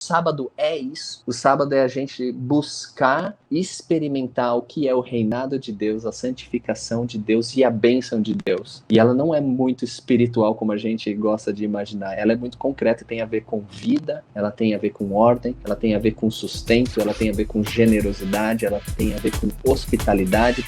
sábado é isso. O sábado é a gente buscar experimentar o que é o reinado de Deus, a santificação de Deus e a bênção de Deus. E ela não é muito espiritual como a gente gosta de imaginar. Ela é muito concreta e tem a ver com vida, ela tem a ver com ordem, ela tem a ver com sustento, ela tem a ver com generosidade, ela tem a ver com hospitalidade.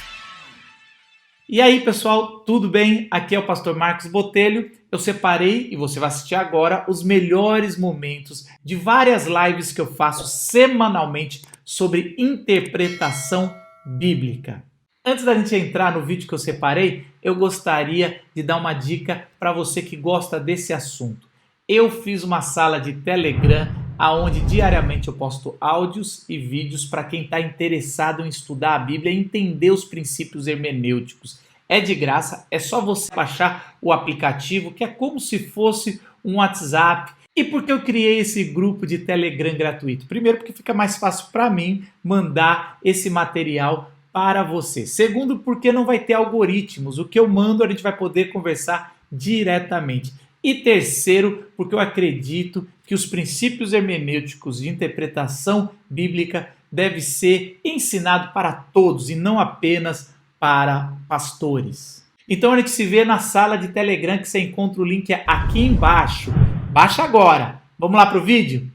E aí, pessoal, tudo bem? Aqui é o pastor Marcos Botelho. Eu separei, e você vai assistir agora, os melhores momentos de várias lives que eu faço semanalmente sobre interpretação bíblica. Antes da gente entrar no vídeo que eu separei, eu gostaria de dar uma dica para você que gosta desse assunto. Eu fiz uma sala de Telegram onde diariamente eu posto áudios e vídeos para quem está interessado em estudar a Bíblia e entender os princípios hermenêuticos. É de graça, é só você baixar o aplicativo, que é como se fosse um WhatsApp. E por que eu criei esse grupo de Telegram gratuito? Primeiro, porque fica mais fácil para mim mandar esse material para você. Segundo, porque não vai ter algoritmos. O que eu mando a gente vai poder conversar diretamente. E terceiro, porque eu acredito que os princípios hermenêuticos de interpretação bíblica devem ser ensinados para todos e não apenas para pastores. Então a gente se vê na sala de Telegram, que você encontra o link aqui embaixo. Baixa agora. Vamos lá para o vídeo?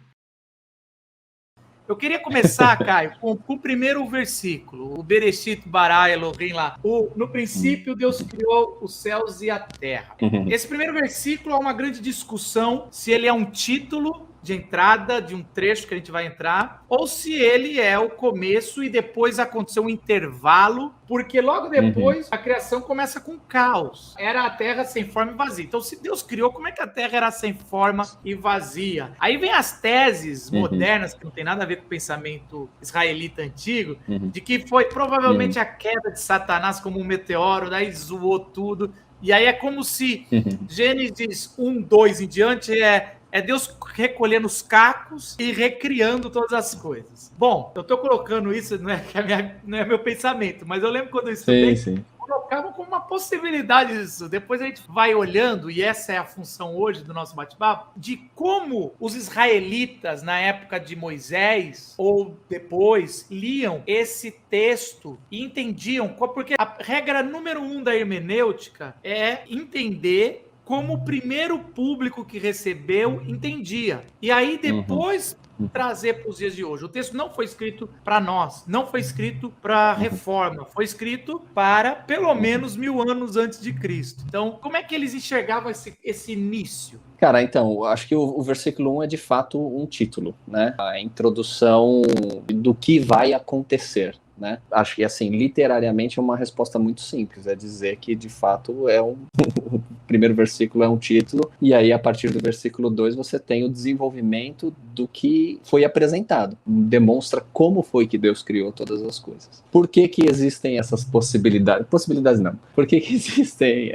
Eu queria começar, Caio, com o primeiro versículo, o Bereshit bara Elohim lá. No princípio, Deus criou os céus e a terra. Esse primeiro versículo é uma grande discussão se ele é um título de entrada de um trecho que a gente vai entrar, ou se ele é o começo e depois aconteceu um intervalo, porque logo depois a criação começa com caos. Era a terra sem forma e vazia. Então, se Deus criou, como é que a terra era sem forma e vazia? Aí vem as teses modernas, que não tem nada a ver com o pensamento israelita antigo, de que foi provavelmente a queda de Satanás como um meteoro, daí zoou tudo. E aí é como se Gênesis 1, 2 em diante é Deus recolhendo os cacos e recriando todas as coisas. Bom, eu estou colocando isso, não é meu pensamento, mas eu lembro quando eu estudei, colocava como uma possibilidade disso. Depois a gente vai olhando, e essa é a função hoje do nosso bate-papo, de como os israelitas, na época de Moisés, ou depois, liam esse texto e entendiam, porque a regra número 1 da hermenêutica é entender como o primeiro público que recebeu entendia. E aí depois trazer para os dias de hoje. O texto não foi escrito para nós, não foi escrito para a reforma, foi escrito para pelo menos 1000 anos antes de Cristo. Então, como é que eles enxergavam esse início? Cara, então, acho que o versículo 1 é de fato um título, né? A introdução do que vai acontecer. Né? Acho que, assim, literariamente é uma resposta muito simples, é dizer que, de fato, o primeiro versículo é um título, e aí, a partir do versículo 2, você tem o desenvolvimento do que foi apresentado. Demonstra como foi que Deus criou todas as coisas. Por que que existem essas possibilidades? Possibilidades não. Por que que existem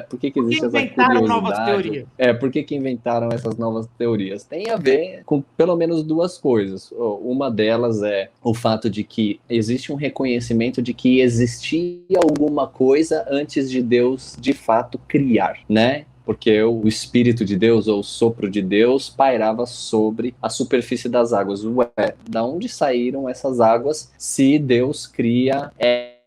por que existe essa curiosidade? Novas teorias? Por que que inventaram essas novas teorias? Tem a ver com, pelo menos, duas coisas. Uma delas é o fato de que existe um reconhecimento de que existia alguma coisa antes de Deus, de fato, criar, né? Porque o Espírito de Deus, ou o sopro de Deus, pairava sobre a superfície das águas. Ué, da onde saíram essas águas se Deus cria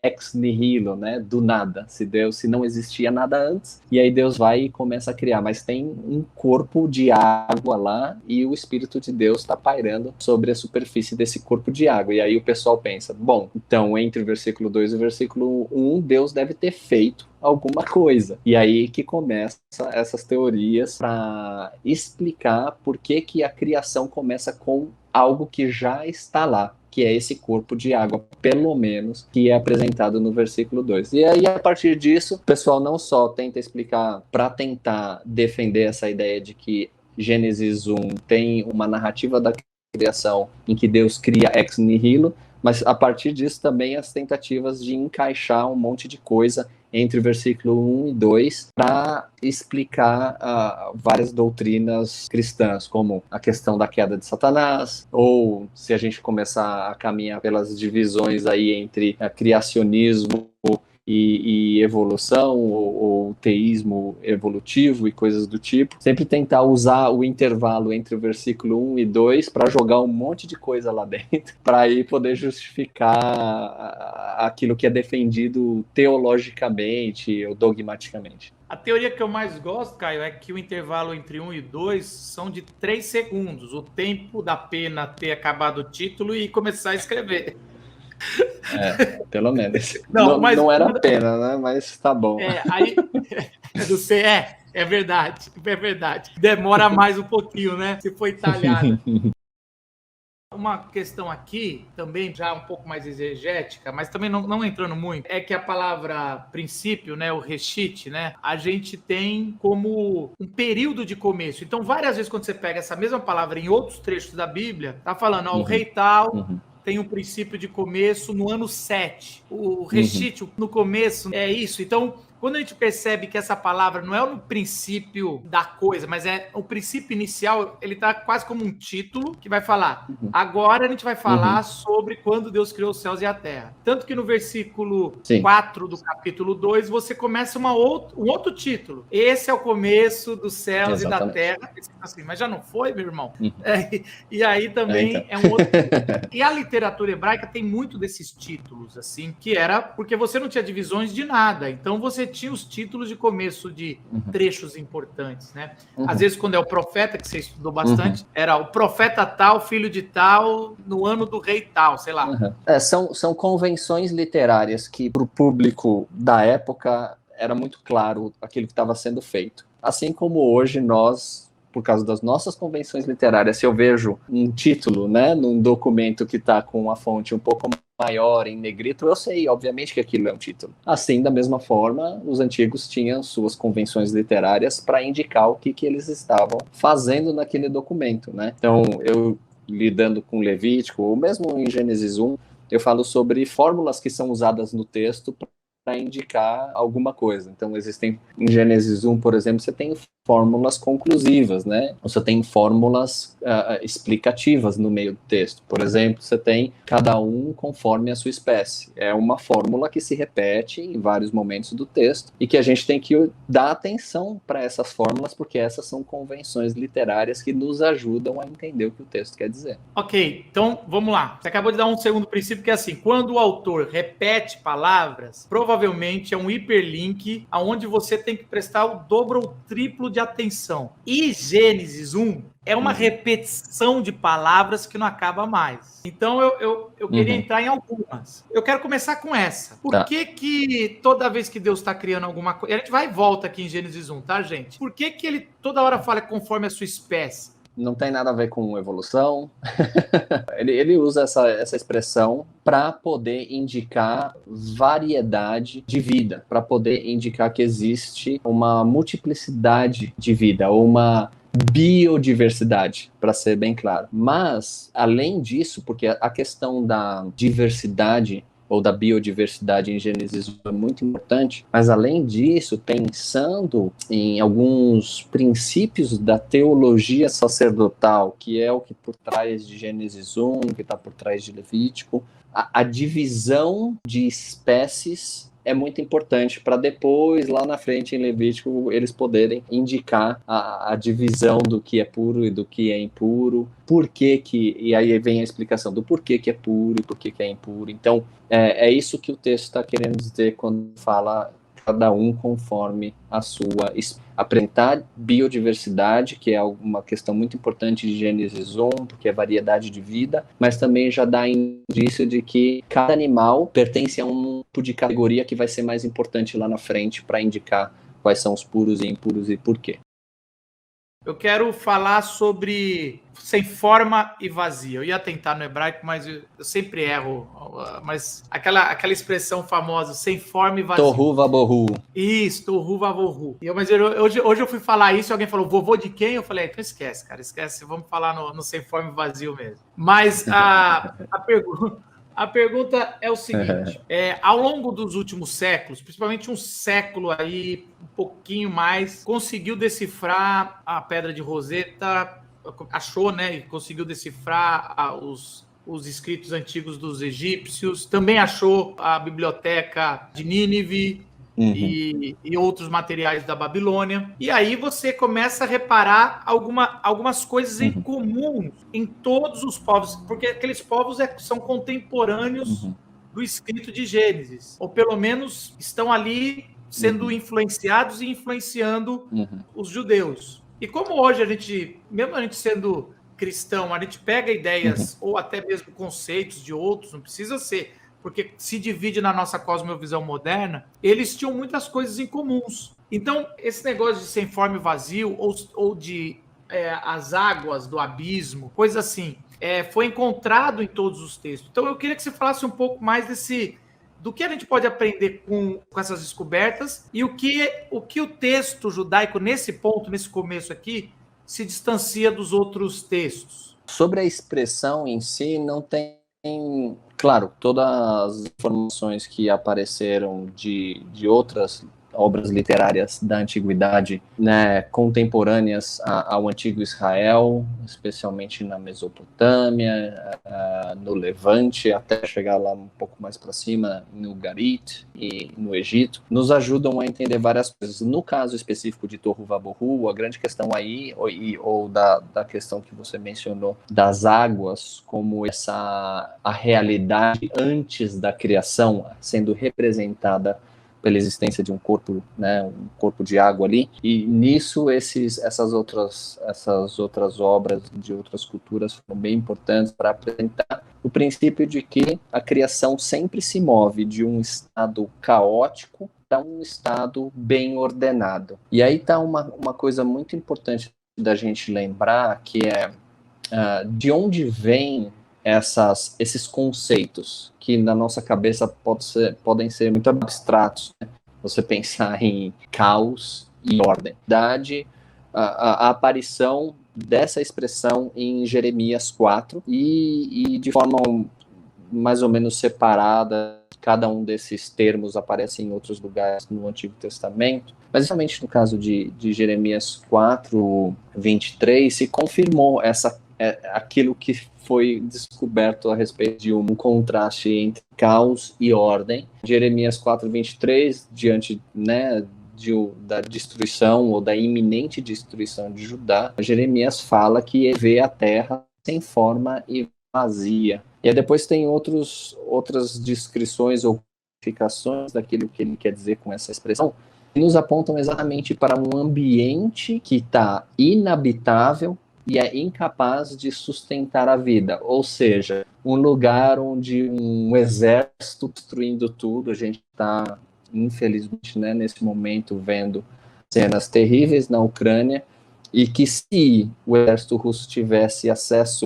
ex nihilo, né? Do nada. Se não existia nada antes, e aí Deus vai e começa a criar. Mas tem um corpo de água lá, e o Espírito de Deus está pairando sobre a superfície desse corpo de água. E aí o pessoal pensa, bom, então entre o versículo 2 e o versículo 1, Deus deve ter feito alguma coisa. E aí que começa essas teorias para explicar por que que a criação começa com algo que já está lá, que é esse corpo de água, pelo menos, que é apresentado no versículo 2. E aí, a partir disso, o pessoal não só tenta explicar para tentar defender essa ideia de que Gênesis 1 tem uma narrativa da criação em que Deus cria ex nihilo, mas a partir disso também as tentativas de encaixar um monte de coisa entre o versículo 1 e 2 para explicar várias doutrinas cristãs, como a questão da queda de Satanás, ou se a gente começar a caminhar pelas divisões aí entre criacionismo e evolução, ou teísmo evolutivo e coisas do tipo, sempre tentar usar o intervalo entre o versículo 1 e 2 para jogar um monte de coisa lá dentro, para aí poder justificar aquilo que é defendido teologicamente ou dogmaticamente. A teoria que eu mais gosto, Caio, é que o intervalo entre 1 e 2 são de 3 segundos, o tempo da pena ter acabado o título e começar a escrever. Pelo menos. Não, mas não era pena, né? Mas tá bom. aí não sei, é verdade, é verdade. Demora mais um pouquinho, né? Se foi talhada. Uma questão aqui, também já um pouco mais exegética, mas também não entrando muito, é que a palavra princípio, né, o reshit, né, a gente tem como um período de começo. Então, várias vezes quando você pega essa mesma palavra em outros trechos da Bíblia, tá falando, ó, o rei tal tem um princípio de começo no ano 7. O reshit, no começo, é isso. Então, quando a gente percebe que essa palavra não é no princípio da coisa, mas é o princípio inicial, ele tá quase como um título que vai falar. Agora a gente vai falar sobre quando Deus criou os céus e a terra. Tanto que no versículo 4 do capítulo 2, você começa um outro título. Esse é o começo dos céus e da terra. Assim, mas já não foi, meu irmão? E aí também é um outro. E a literatura hebraica tem muito desses títulos, assim, que era porque você não tinha divisões de nada. Então você tinha os títulos de começo de trechos importantes, né? Às vezes, quando é o profeta, que você estudou bastante, era o profeta tal, filho de tal, no ano do rei tal, sei lá. São convenções literárias que, para o público da época, era muito claro aquilo que estava sendo feito. Assim como hoje nós, por causa das nossas convenções literárias, se eu vejo um título, né, num documento que está com uma fonte um pouco maior, em negrito, eu sei, obviamente, que aquilo é um título. Assim, da mesma forma, os antigos tinham suas convenções literárias para indicar o que eles estavam fazendo naquele documento, né? Então, eu lidando com Levítico, ou mesmo em Gênesis 1, eu falo sobre fórmulas que são usadas no texto para indicar alguma coisa. Então, existem, em Gênesis 1, por exemplo, você tem fórmulas conclusivas, né? Você tem fórmulas explicativas no meio do texto. Por exemplo, você tem cada um conforme a sua espécie. É uma fórmula que se repete em vários momentos do texto e que a gente tem que dar atenção para essas fórmulas, porque essas são convenções literárias que nos ajudam a entender o que o texto quer dizer. Ok, então vamos lá. Você acabou de dar um segundo princípio que é assim, quando o autor repete palavras, provavelmente é um hiperlink aonde você tem que prestar o dobro ou triplo de atenção. E Gênesis 1 é uma repetição de palavras que não acaba mais. Então eu queria entrar em algumas. Eu quero começar com essa. Por que toda vez que Deus está criando alguma coisa... A gente vai e volta aqui em Gênesis 1, tá, gente? Por que ele toda hora fala conforme a sua espécie? Não tem nada a ver com evolução. ele usa essa expressão para poder indicar variedade de vida, para poder indicar que existe uma multiplicidade de vida, ou uma biodiversidade, para ser bem claro. Mas, além disso, porque a questão da diversidade ou da biodiversidade em Gênesis é muito importante, mas além disso, pensando em alguns princípios da teologia sacerdotal, que é o que por trás de Gênesis 1, que está por trás de Levítico, a divisão de espécies é muito importante para depois, lá na frente, em Levítico, eles poderem indicar a divisão do que é puro e do que é impuro, e aí vem a explicação do porquê que é puro e porquê que é impuro. Então, é isso que o texto está querendo dizer quando fala cada um conforme a sua apresentar biodiversidade, que é uma questão muito importante de Gênesis 1, porque é variedade de vida, mas também já dá indício de que cada animal pertence a um tipo de categoria que vai ser mais importante lá na frente para indicar quais são os puros e impuros e por quê. Eu quero falar sobre sem forma e vazio. Eu ia tentar no hebraico, mas eu sempre erro. Mas aquela expressão famosa, sem forma e vazio. Tohu vabohu. Isso, tohu vabohu. Mas hoje eu fui falar isso e alguém falou, vovô de quem? Eu falei, então esquece, cara, esquece. Vamos falar no sem forma e vazio mesmo. Mas a pergunta é o seguinte, ao longo dos últimos séculos, principalmente um século aí, um pouquinho mais, conseguiu decifrar a pedra de Roseta, achou, né, e conseguiu decifrar os escritos antigos dos egípcios, também achou a biblioteca de Nínive, e outros materiais da Babilônia. E aí você começa a reparar algumas coisas em comum em todos os povos, porque aqueles povos são contemporâneos do escrito de Gênesis, ou pelo menos estão ali sendo influenciados e influenciando os judeus. E como hoje mesmo a gente sendo cristão, a gente pega ideias ou até mesmo conceitos de outros, não precisa ser, porque se divide na nossa cosmovisão moderna, eles tinham muitas coisas em comuns. Então, esse negócio de sem forma e vazio, ou de as águas do abismo, coisa assim, foi encontrado em todos os textos. Então, eu queria que você falasse um pouco mais do que a gente pode aprender com essas descobertas e o que o texto judaico, nesse ponto, nesse começo aqui, se distancia dos outros textos. Sobre a expressão em si, não tem. Claro, todas as informações que apareceram de outras obras literárias da antiguidade, né, contemporâneas ao antigo Israel, especialmente na Mesopotâmia, no Levante, até chegar lá um pouco mais para cima, no Ugarit e no Egito, nos ajudam a entender várias coisas. No caso específico de Tohu Vabohu, a grande questão aí, ou da questão que você mencionou, das águas, como a realidade antes da criação sendo representada pela existência de um corpo, né, um corpo de água ali, e nisso essas outras obras de outras culturas foram bem importantes para apresentar o princípio de que a criação sempre se move de um estado caótico para um estado bem ordenado. E aí está uma coisa muito importante da gente lembrar, que é de onde vem esses conceitos que na nossa cabeça podem ser muito abstratos, né? Você pensar em caos e ordem. A aparição dessa expressão em Jeremias 4 e de forma mais ou menos separada, cada um desses termos aparece em outros lugares no Antigo Testamento, mas realmente no caso de Jeremias 4, 23, se confirmou aquilo que foi descoberto a respeito de um contraste entre caos e ordem. Jeremias 4, 23, diante, né, da destruição ou da iminente destruição de Judá, Jeremias fala que vê a terra sem forma e vazia. E aí depois tem outras descrições ou qualificações daquilo que ele quer dizer com essa expressão, que nos apontam exatamente para um ambiente que está inabitável e é incapaz de sustentar a vida, ou seja, um lugar onde um exército destruindo tudo. A gente está, infelizmente, né, nesse momento, vendo cenas terríveis na Ucrânia, e que se o exército russo tivesse acesso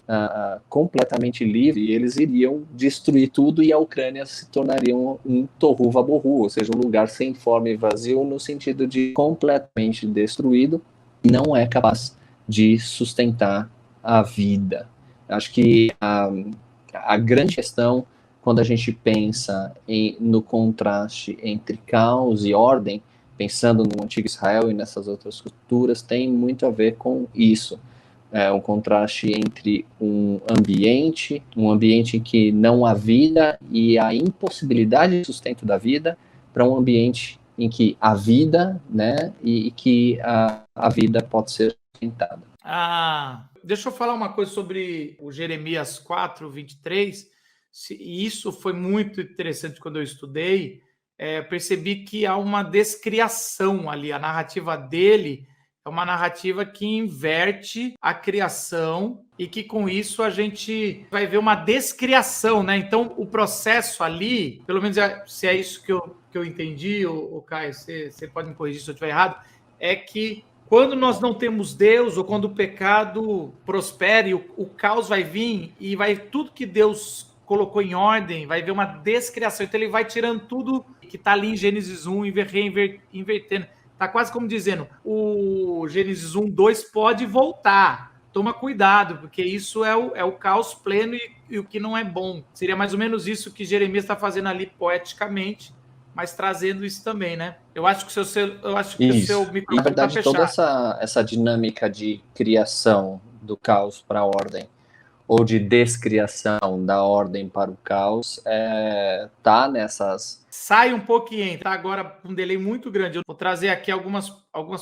completamente livre, eles iriam destruir tudo e a Ucrânia se tornaria um Tohu Vabohu, ou seja, um lugar sem forma e vazio, no sentido de completamente destruído, e não é capaz de sustentar a vida. Acho que a grande questão, quando a gente pensa no contraste entre caos e ordem, pensando no antigo Israel e nessas outras culturas, tem muito a ver com isso. Um contraste entre um ambiente em que não há vida e a impossibilidade de sustento da vida, para um ambiente em que há vida, né, e que a vida pode ser sustentada. Deixa eu falar uma coisa sobre o Jeremias 4, 23. Isso foi muito interessante quando eu estudei. Percebi que há uma descriação ali. A narrativa dele é uma narrativa que inverte a criação e que com isso a gente vai ver uma descriação, né? Então o processo ali, pelo menos se é isso que eu entendi, o Caio, você pode me corrigir se eu estiver errado, é que quando nós não temos Deus, ou quando o pecado prospera e o caos vai vir e vai tudo que Deus colocou em ordem, vai ver uma descriação. Então ele vai tirando tudo que está ali em Gênesis 1 e invertendo. Está quase como dizendo, o Gênesis 1, 2 pode voltar. Toma cuidado, porque isso é o caos pleno e o que não é bom. Seria mais ou menos isso que Jeremias está fazendo ali poeticamente, mas trazendo isso também, né? Eu acho que o seu microfone na verdade, tá fechado. Toda essa dinâmica de criação do caos para a ordem, ou de descriação da ordem para o caos, tá nessas... Sai um pouco e entra. Agora, com um delay muito grande. Eu vou trazer aqui algumas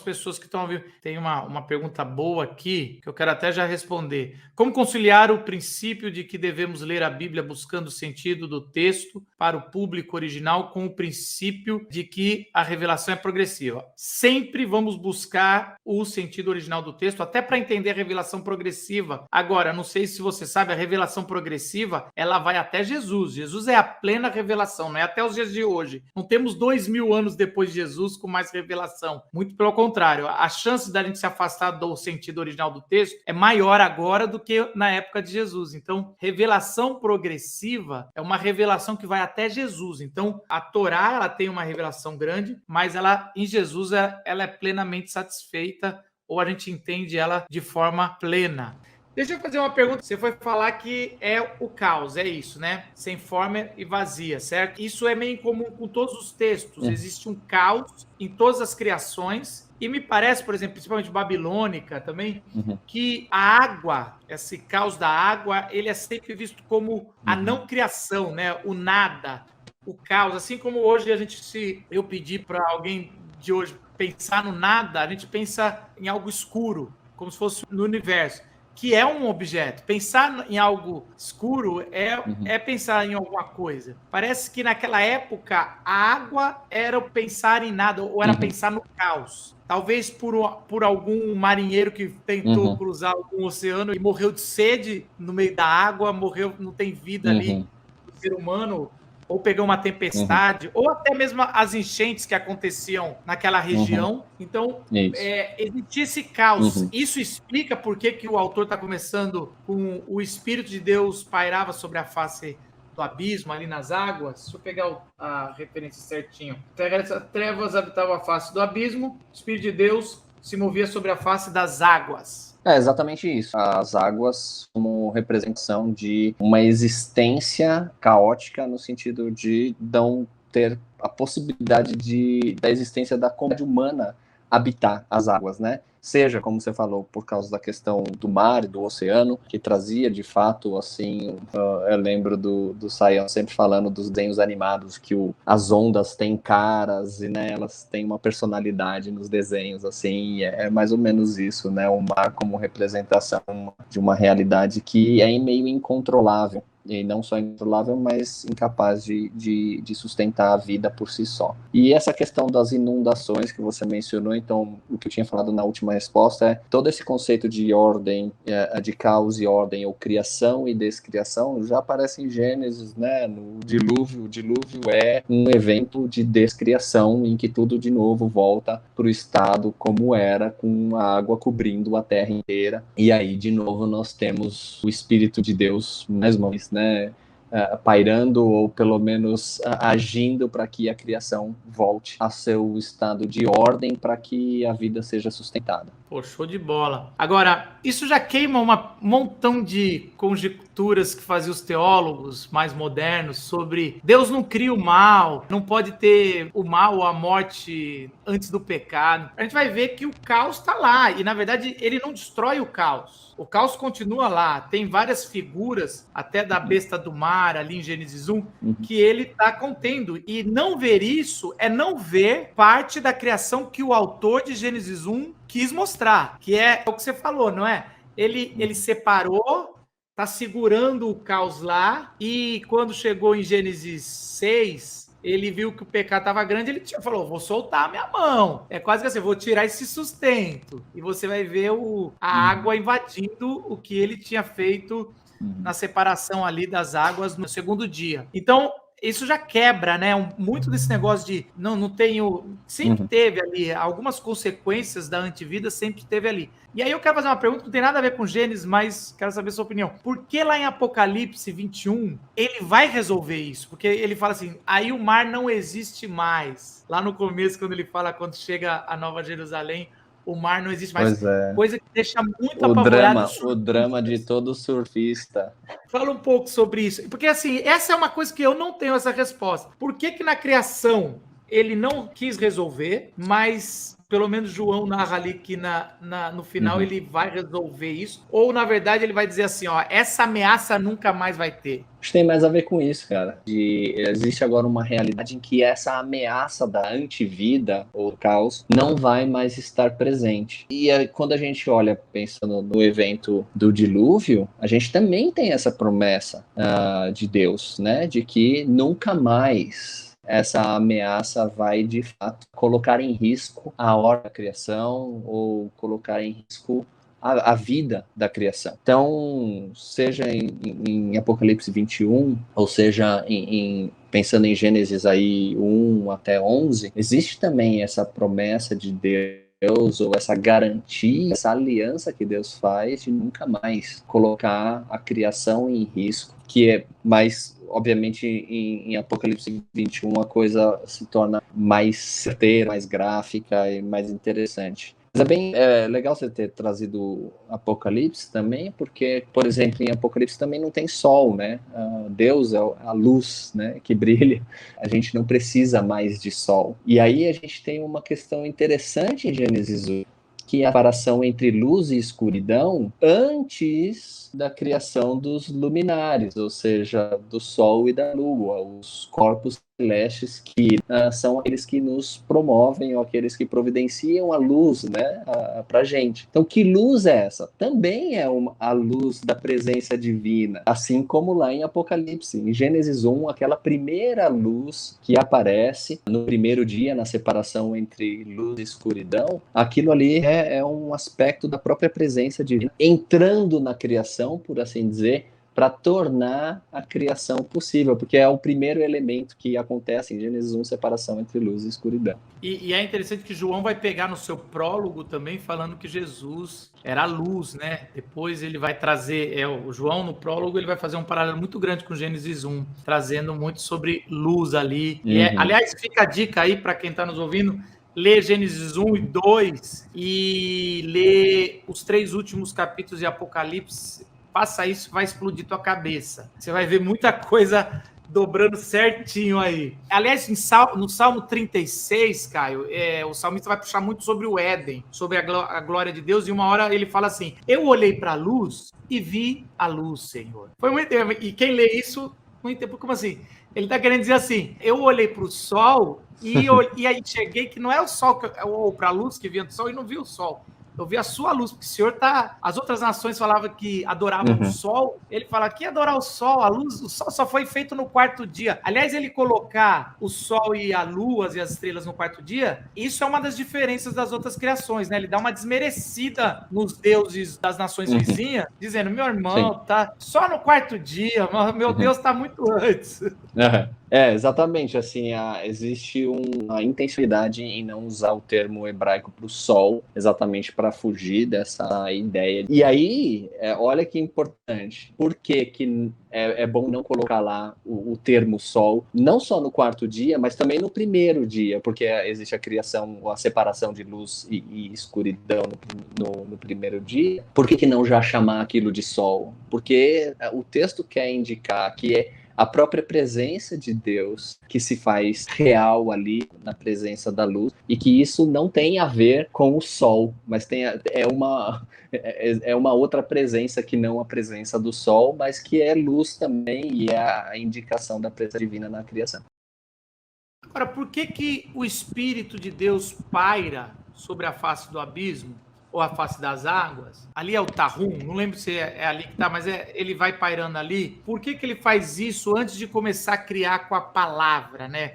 pessoas que estão ouvindo. Tem uma pergunta boa aqui, que eu quero até já responder. Como conciliar o princípio de que devemos ler a Bíblia buscando o sentido do texto para o público original com o princípio de que a revelação é progressiva? Sempre vamos buscar o sentido original do texto, até para entender a revelação progressiva. Agora, não sei se você sabe, a revelação progressiva, ela vai até Jesus. Jesus é a plena revelação, não é até os dias de hoje. Não temos 2000 anos depois de Jesus com mais revelação. Muito pelo contrário. A chance da gente se afastar do sentido original do texto é maior agora do que na época de Jesus. Então, revelação progressiva é uma revelação que vai até Jesus. Então, a Torá, ela tem uma revelação grande, mas ela, em Jesus, ela é plenamente satisfeita, ou a gente entende ela de forma plena. Deixa eu fazer uma pergunta. Você foi falar que é o caos, é isso, né? Sem forma e vazia, certo? Isso é meio incomum com todos os textos. Existe um caos em todas as criações. E me parece, por exemplo, principalmente babilônica também, que a água, esse caos da água, ele é sempre visto como a não criação, né? O nada, o caos. Assim como hoje eu pedi para alguém de hoje pensar no nada, a gente pensa em algo escuro, como se fosse no universo, que é um objeto. Pensar em algo escuro é pensar em alguma coisa. Parece que naquela época a água era o pensar em nada, ou era pensar no caos. Talvez por algum marinheiro que tentou cruzar algum oceano e morreu de sede no meio da água, morreu, não tem vida ali, o ser humano, ou pegou uma tempestade, ou até mesmo as enchentes que aconteciam naquela região. Então, existia esse caos. Isso explica por que o autor está começando com o Espírito de Deus pairava sobre a face do abismo, ali nas águas. Deixa eu pegar a referência certinho. Trevas habitavam a face do abismo, o Espírito de Deus se movia sobre a face das águas. É exatamente isso. As águas como representação de uma existência caótica no sentido de não ter a possibilidade da existência da comunidade humana habitar as águas, né? Seja, como você falou, por causa da questão do mar e do oceano, que trazia, de fato, assim, eu lembro do Sayão sempre falando dos desenhos animados, que as ondas têm caras e, né, elas têm uma personalidade nos desenhos, assim, e é mais ou menos isso, né? O mar como representação de uma realidade que é meio incontrolável. E não só incontrolável, mas incapaz de sustentar a vida por si só. E essa questão das inundações que você mencionou, então, o que eu tinha falado na última resposta é todo esse conceito de ordem, de caos e ordem, ou criação e descriação, já aparece em Gênesis, né? No dilúvio. O dilúvio é um evento de descriação em que tudo de novo volta para o estado como era, com a água cobrindo a terra inteira. E aí, de novo, nós temos o Espírito de Deus, mais uma vez, né, pairando ou pelo menos agindo para que a criação volte a seu estado de ordem para que a vida seja sustentada. Pô, show de bola. Agora, isso já queima um montão de conjecturas que faziam os teólogos mais modernos sobre Deus não cria o mal, não pode ter o mal ou a morte antes do pecado. A gente vai ver que o caos está lá e, na verdade, ele não destrói o caos. O caos continua lá. Tem várias figuras, até da besta do mar, ali em Gênesis 1, que ele está contendo. E não ver isso é não ver parte da criação que o autor de Gênesis 1 quis mostrar, que é o que você falou, não é? Ele separou, tá segurando o caos lá, e quando chegou em Gênesis 6, ele viu que o pecado estava grande, ele falou, vou soltar a minha mão. É quase que assim, vou tirar esse sustento. E você vai ver a água invadindo o que ele tinha feito na separação ali das águas no segundo dia. Então, isso já quebra, né? Muito desse negócio de não tenho. Sempre teve ali, algumas consequências da antivida sempre teve ali. E aí eu quero fazer uma pergunta que não tem nada a ver com Gênesis, mas quero saber a sua opinião. Por que lá em Apocalipse 21 ele vai resolver isso? Porque ele fala assim: aí o mar não existe mais. Lá no começo, quando ele fala, quando chega a Nova Jerusalém, o mar não existe mais. Coisa que deixa muito apavorado. O drama de todo surfista. Fala um pouco sobre isso. Porque, assim, essa é uma coisa que eu não tenho essa resposta. Por que na criação ele não quis resolver, mas pelo menos João narra ali que no final ele vai resolver isso, ou na verdade ele vai dizer assim, ó, essa ameaça nunca mais vai ter. Acho que tem mais a ver com isso, cara. Existe agora uma realidade em que essa ameaça da antivida ou caos não vai mais estar presente. E quando a gente olha, pensando no evento do dilúvio, a gente também tem essa promessa de Deus, né? De que nunca mais essa ameaça vai, de fato, colocar em risco a ordem da criação ou colocar em risco a vida da criação. Então, seja em Apocalipse 21, ou seja pensando em Gênesis aí 1 até 11, existe também essa promessa de Deus, ou essa garantia, essa aliança que Deus faz de nunca mais colocar a criação em risco, que é mais, obviamente, em Apocalipse 21 a coisa se torna mais certeira, mais gráfica e mais interessante. Mas é bem legal você ter trazido Apocalipse também, porque, por exemplo, em Apocalipse também não tem sol, né? Deus é a luz, né, que brilha. A gente não precisa mais de sol. E aí a gente tem uma questão interessante em Gênesis 1, que é a separação entre luz e escuridão antes da criação dos luminares, ou seja, do Sol e da Lua, os corpos celestes que são aqueles que nos promovem, ou aqueles que providenciam a luz, né, para a gente. Então, que luz é essa? Também é a luz da presença divina, assim como lá em Apocalipse. Em Gênesis 1, aquela primeira luz que aparece no primeiro dia, na separação entre luz e escuridão, aquilo ali é um aspecto da própria presença divina, entrando na criação, por assim dizer, para tornar a criação possível, porque é o primeiro elemento que acontece em Gênesis 1, separação entre luz e escuridão. E é interessante que João vai pegar no seu prólogo também, falando que Jesus era a luz, né? Depois ele vai trazer, o João no prólogo, ele vai fazer um paralelo muito grande com Gênesis 1, trazendo muito sobre luz ali. E aliás, fica a dica aí para quem está nos ouvindo, lê Gênesis 1 e 2 e lê os 3 últimos capítulos de Apocalipse. Faça isso, vai explodir tua cabeça. Você vai ver muita coisa dobrando certinho aí. Aliás, no Salmo 36, Caio, o salmista vai puxar muito sobre o Éden, sobre a glória de Deus, e uma hora ele fala assim, eu olhei para a luz e vi a luz, Senhor. Foi muito, e quem lê isso, não entende, como assim? Ele está querendo dizer assim, eu olhei para o sol e aí cheguei que não é o sol, ou para a luz que vinha do sol e não vi o sol. Eu vi a sua luz, porque o senhor tá... As outras nações falavam que adoravam o sol, ele fala que adorar o sol, a luz, o sol só foi feito no 4º dia. Aliás, ele colocar o sol e a lua e as estrelas no 4º dia, isso é uma das diferenças das outras criações, né? Ele dá uma desmerecida nos deuses das nações vizinhas, dizendo, meu irmão, tá só no 4º dia, meu Deus tá muito antes. Exatamente, assim, existe uma intensidade em não usar o termo hebraico para o sol, exatamente para fugir dessa ideia. E aí, olha que importante, por que é bom não colocar lá o termo sol, não só no 4º dia, mas também no primeiro dia, porque existe a criação, a separação de luz e escuridão no primeiro dia. Por que não já chamar aquilo de sol? Porque o texto quer indicar que a própria presença de Deus que se faz real ali na presença da luz, e que isso não tem a ver com o sol, mas é uma outra presença que não a presença do sol, mas que é luz também e é a indicação da presença divina na criação. Agora, por que o Espírito de Deus paira sobre a face do abismo? Ou a face das águas, ali é o Tahum, não lembro se é ali que tá, mas ele vai pairando ali. Por que ele faz isso antes de começar a criar com a palavra, né?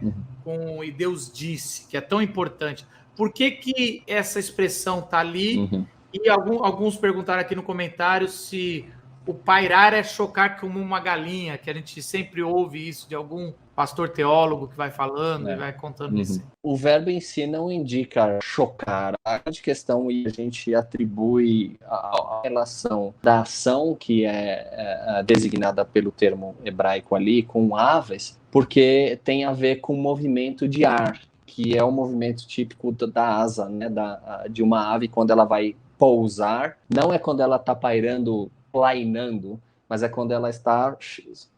E Deus disse, que é tão importante. Por que essa expressão tá ali? E alguns perguntaram aqui no comentário se o pairar é chocar como uma galinha, que a gente sempre ouve isso de algum pastor teólogo que vai falando e vai contando isso. O verbo em si não indica chocar. A grande questão, e a gente atribui a relação da ação que é designada pelo termo hebraico ali, com aves, porque tem a ver com o movimento de ar, que é o movimento típico da asa, né, de uma ave quando ela vai pousar. Não é quando ela está pairando, plainando, mas é quando ela está...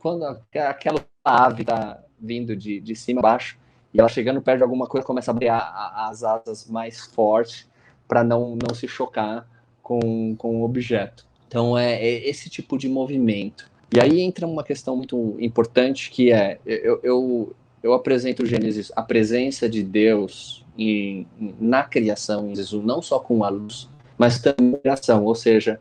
Quando aquela ave está vindo de cima a baixo, e ela chegando perto de alguma coisa começa a abrir as asas mais forte para não se chocar com o objeto. Então é esse tipo de movimento. E aí entra uma questão muito importante que eu apresento o Gênesis, a presença de Deus na criação, em Jesus, não só com a luz, mas também na criação, ou seja,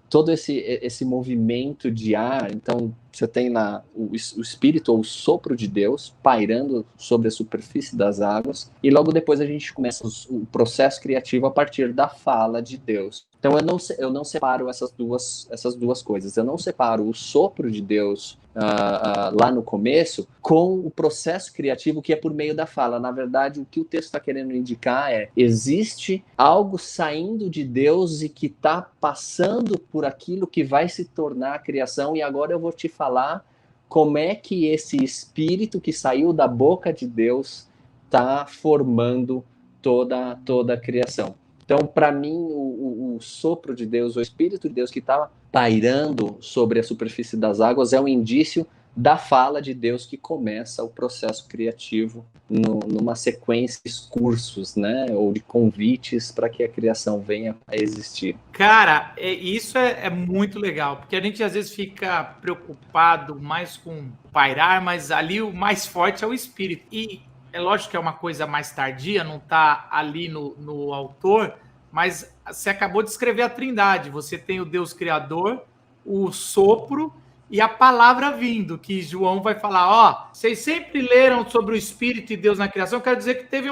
todo esse movimento de ar. Então você tem lá o espírito ou o sopro de Deus pairando sobre a superfície das águas, e logo depois a gente começa o processo criativo a partir da fala de Deus. Então eu não separo essas duas coisas. Eu não separo o sopro de Deus lá no começo com o processo criativo que é por meio da fala. Na verdade, o que o texto está querendo indicar existe algo saindo de Deus e que está passando por aquilo que vai se tornar a criação, e agora eu vou te falar como é que esse espírito que saiu da boca de Deus está formando toda a criação. Então, para mim, o sopro de Deus, o Espírito de Deus que está pairando sobre a superfície das águas é um indício da fala de Deus que começa o processo criativo numa sequência de cursos, né, ou de convites para que a criação venha a existir. Cara, isso é muito legal, porque a gente às vezes fica preocupado mais com pairar, mas ali o mais forte é o Espírito. E é lógico que é uma coisa mais tardia, não está ali no autor, mas você acabou de escrever a Trindade. Você tem o Deus Criador, o sopro e a palavra vindo, que João vai falar, vocês sempre leram sobre o Espírito e Deus na criação, quero dizer que teve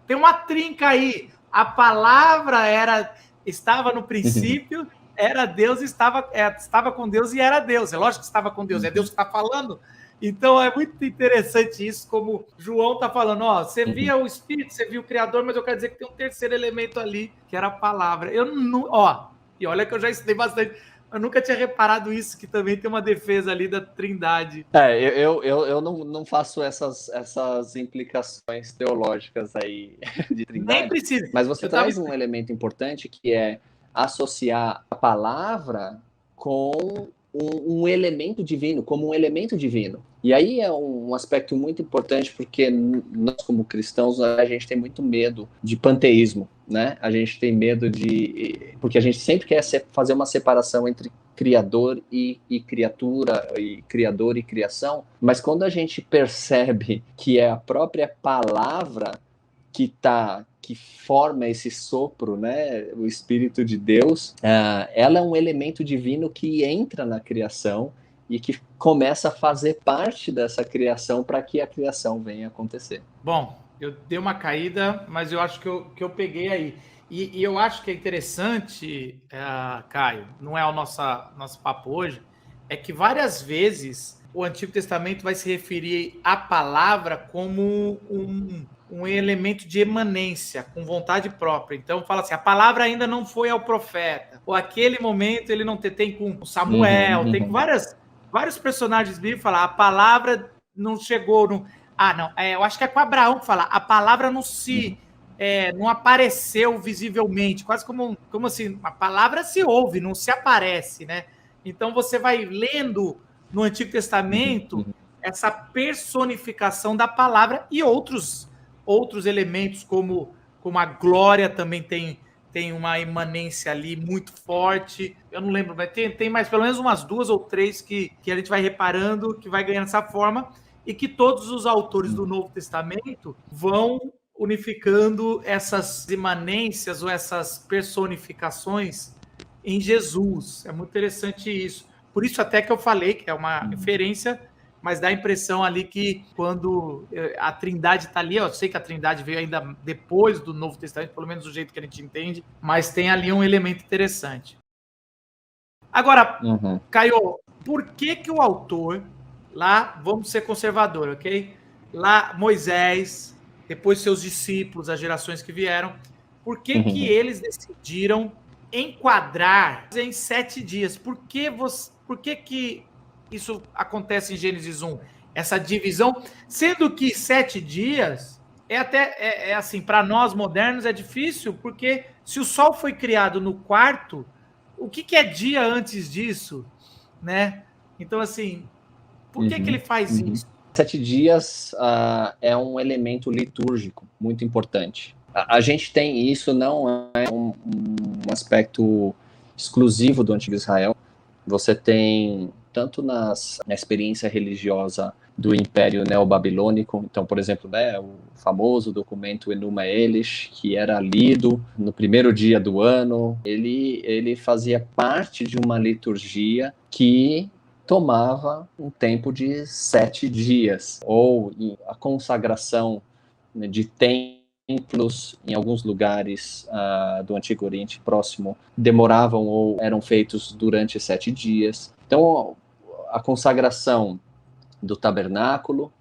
tem uma trinca aí. A palavra estava no princípio, era Deus, estava com Deus e era Deus. É lógico que estava com Deus, é Deus que está falando. Então é muito interessante isso, como João está falando, você via o Espírito, você via o Criador, mas eu quero dizer que tem um terceiro elemento ali, que era a palavra. Eu não, e olha que eu já estudei bastante, eu nunca tinha reparado isso, que também tem uma defesa ali da Trindade. Eu não faço essas implicações teológicas aí de Trindade. Nem precisa. Mas você traz um elemento importante, que é associar a palavra com um elemento divino, como um elemento divino. E aí é um aspecto muito importante, porque nós, como cristãos, a gente tem muito medo de panteísmo, né? A gente tem medo porque a gente sempre quer fazer uma separação entre criador e criatura, e criador e criação, mas quando a gente percebe que é a própria palavra que forma esse sopro, né, o Espírito de Deus, ela é um elemento divino que entra na criação e que começa a fazer parte dessa criação para que a criação venha a acontecer. Bom, eu dei uma caída, mas eu acho que eu peguei aí. E eu acho que é interessante, Caio, não é o nosso papo hoje, é que várias vezes o Antigo Testamento vai se referir à palavra como um elemento de emanência, com vontade própria. Então fala assim, a palavra ainda não foi ao profeta, ou aquele momento ele não tem com Samuel, tem com vários personagens bíblicos, falar a palavra não chegou, eu acho que é com Abraão que fala, a palavra não apareceu visivelmente, quase como assim, a palavra se ouve, não se aparece, né? Então você vai lendo no Antigo Testamento essa personificação da palavra e outros elementos, como a glória também tem uma imanência ali muito forte. Eu não lembro, mas tem mais pelo menos umas 2 ou 3 que a gente vai reparando, que vai ganhando essa forma, e que todos os autores do Novo Testamento vão unificando essas imanências ou essas personificações em Jesus. É muito interessante isso. Por isso até que eu falei que é uma referência, mas dá a impressão ali que quando a Trindade está ali, eu sei que a Trindade veio ainda depois do Novo Testamento, pelo menos do jeito que a gente entende, mas tem ali um elemento interessante. Agora, Caio, por que o autor, lá, vamos ser conservador, ok? Lá, Moisés, depois seus discípulos, as gerações que vieram, por que eles decidiram enquadrar em 7 dias? Por que isso acontece em Gênesis 1? Essa divisão, sendo que 7 dias é assim, para nós modernos é difícil, porque se o sol foi criado no quarto, o que é dia antes disso, né? Então, assim, por que ele faz isso? 7 dias é um elemento litúrgico muito importante. A gente tem isso, não é um aspecto exclusivo do Antigo Israel. Você tem, tanto na experiência religiosa do Império Neobabilônico, então, por exemplo, né, o famoso documento Enuma Elish, que era lido no primeiro dia do ano, ele fazia parte de uma liturgia que tomava um tempo de 7 dias, ou a consagração, né, de templos em alguns lugares do Antigo Oriente Próximo demoravam ou eram feitos durante 7 dias. Então, a consagração do tabernáculo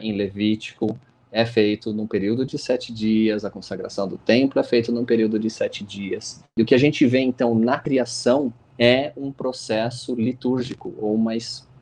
em Levítico é feito num período de 7 dias, a consagração do templo é feita num período de 7 dias. E o que a gente vê, então, na criação é um processo litúrgico, ou um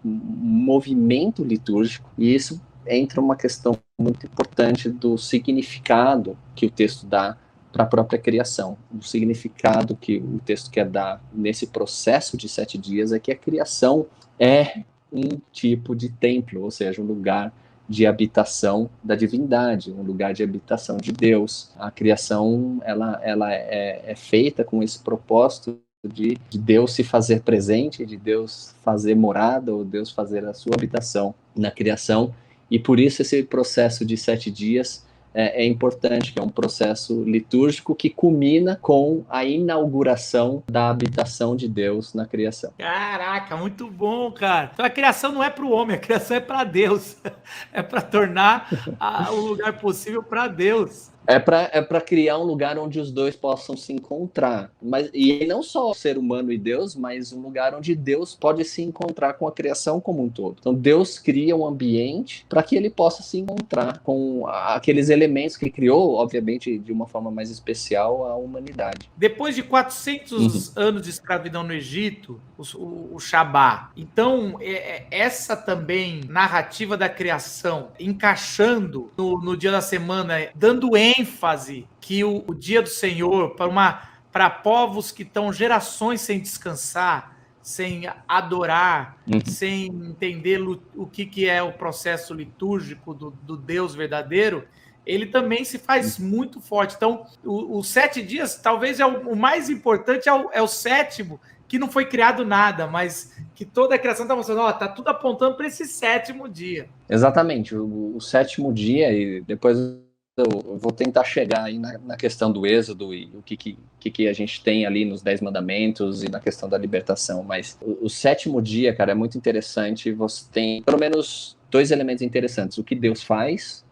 movimento litúrgico, e isso entra uma questão muito importante do significado que o texto dá para a própria criação. O significado que o texto quer dar nesse processo de 7 dias é que a criação é um tipo de templo, ou seja, um lugar de habitação da divindade, um lugar de habitação de Deus. A criação ela é feita com esse propósito de Deus se fazer presente, de Deus fazer morada, ou Deus fazer a sua habitação na criação, e por isso esse processo de 7 dias é importante, que é um processo litúrgico que culmina com a inauguração da habitação de Deus na criação. Caraca, muito bom, cara. Então a criação não é para o homem, a criação é para Deus. É para tornar o lugar possível para Deus. É para criar um lugar onde os dois possam se encontrar. E não só o ser humano e Deus, mas um lugar onde Deus pode se encontrar com a criação como um todo. Então Deus cria um ambiente para que ele possa se encontrar com aqueles elementos que criou, obviamente, de uma forma mais especial, a humanidade. Depois de 400 anos de escravidão no Egito, o Shabá. Então, essa também narrativa da criação, encaixando no dia da semana, dando ênfase que o dia do Senhor, para povos que estão gerações sem descansar, sem adorar, sem entender o que é o processo litúrgico do Deus verdadeiro, ele também se faz muito forte. Então, os 7 dias, talvez o mais importante é o sétimo, que não foi criado nada, mas que toda a criação está mostrando, está tudo apontando para esse 7º dia. Exatamente, o 7º dia, e depois eu vou tentar chegar aí na questão do Êxodo e o que a gente tem ali nos 10 mandamentos e na questão da libertação, mas o 7º dia, cara, é muito interessante. Você tem pelo menos 2 elementos interessantes: o que Deus faz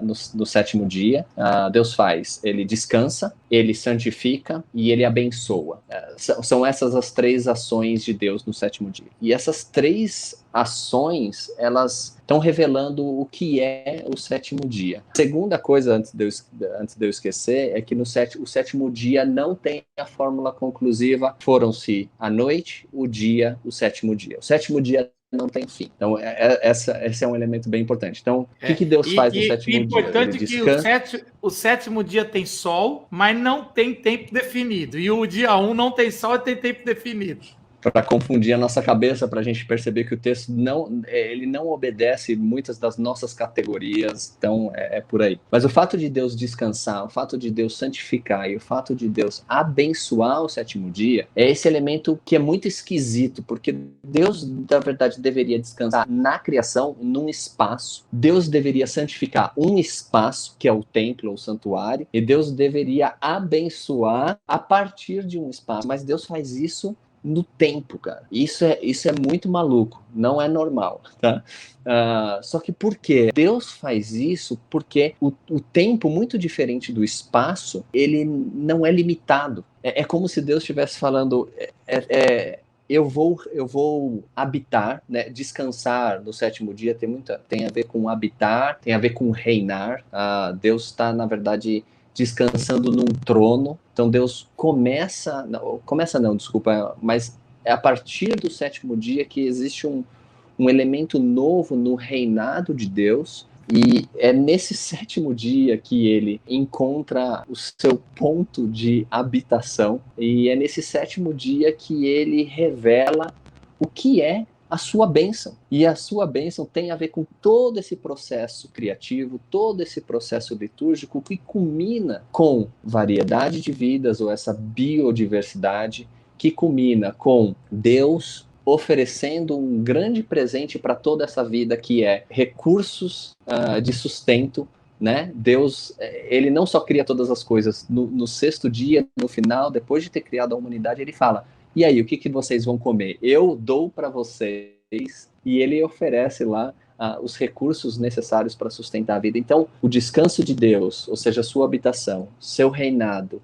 no 7º dia. Deus faz, ele descansa, ele santifica e ele abençoa. São essas as 3 ações de Deus no 7º dia. E essas 3 ações, elas estão revelando o que é o 7º dia. A segunda coisa, antes de eu esquecer, é que o 7º dia não tem a fórmula conclusiva. Foram-se a noite, o dia, o 7º dia. O 7º dia não tem fim. Então, esse é um elemento bem importante. Então, o que Deus faz no 7º dia? É importante que o 7º dia tem sol, mas não tem tempo definido. E o dia 1 não tem sol e tem tempo definido. Para confundir a nossa cabeça, para a gente perceber que o texto ele não obedece muitas das nossas categorias, então é por aí. Mas o fato de Deus descansar, o fato de Deus santificar e o fato de Deus abençoar o 7º dia é esse elemento que é muito esquisito, porque Deus, na verdade, deveria descansar na criação, num espaço. Deus deveria santificar um espaço, que é o templo ou o santuário, e Deus deveria abençoar a partir de um espaço. Mas Deus faz isso no tempo, cara. Isso é muito maluco, não é normal, tá? Só que por quê? Deus faz isso porque o tempo, muito diferente do espaço, ele não é limitado. É como se Deus estivesse falando, eu vou habitar, né? Descansar no 7º dia tem a ver com habitar, tem a ver com reinar. Deus está, na verdade, descansando num trono. Então Deus mas é a partir do 7º dia que existe um elemento novo no reinado de Deus, e é nesse 7º dia que ele encontra o seu ponto de habitação, e é nesse 7º dia que ele revela o que é a sua bênção. E a sua bênção tem a ver com todo esse processo criativo, todo esse processo litúrgico que culmina com variedade de vidas ou essa biodiversidade, que culmina com Deus oferecendo um grande presente para toda essa vida, que é recursos de sustento, né? Deus, ele não só cria todas as coisas, no sexto dia, no final, depois de ter criado a humanidade, ele fala, e aí, o que vocês vão comer? Eu dou para vocês, e ele oferece lá os recursos necessários para sustentar a vida. Então, o descanso de Deus, ou seja, a sua habitação, seu reinado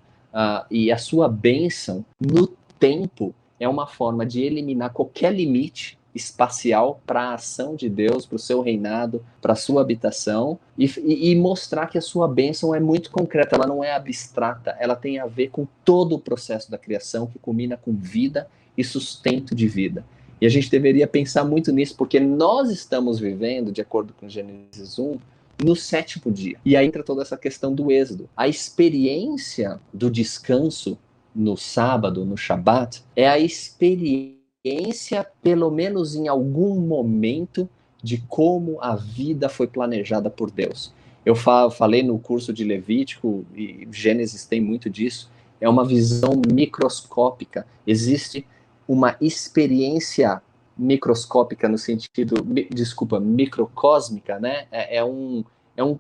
e a sua bênção no tempo, é uma forma de eliminar qualquer limite espacial para a ação de Deus, para o seu reinado, para a sua habitação, e mostrar que a sua bênção é muito concreta, ela não é abstrata, ela tem a ver com todo o processo da criação, que culmina com vida e sustento de vida. E a gente deveria pensar muito nisso, porque nós estamos vivendo, de acordo com Gênesis 1, no sétimo dia. E aí entra toda essa questão do êxodo. A experiência do descanso no sábado, no Shabat, é a experiência, pelo menos em algum momento, de como a vida foi planejada por Deus. Eu falei no curso de Levítico, e Gênesis tem muito disso, é uma visão microscópica. Existe uma experiência microscópica no sentido, microcósmica, né? É um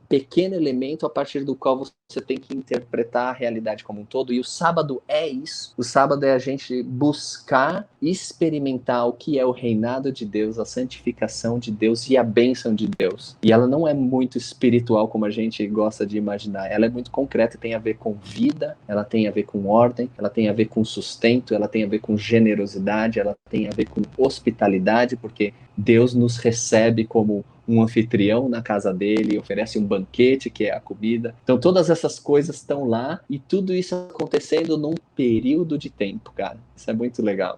pequeno elemento a partir do qual você tem que interpretar a realidade como um todo, e o sábado é isso. O sábado é a gente buscar experimentar o que é o reinado de Deus, a santificação de Deus e a bênção de Deus. E ela não é muito espiritual como a gente gosta de imaginar, ela é muito concreta, tem a ver com vida, ela tem a ver com ordem, ela tem a ver com sustento, ela tem a ver com generosidade, ela tem a ver com hospitalidade, porque Deus nos recebe como um anfitrião na casa dele, oferece um banquete, que é a comida. Então todas essas coisas estão lá, e tudo isso acontecendo num período de tempo, cara. Isso é muito legal.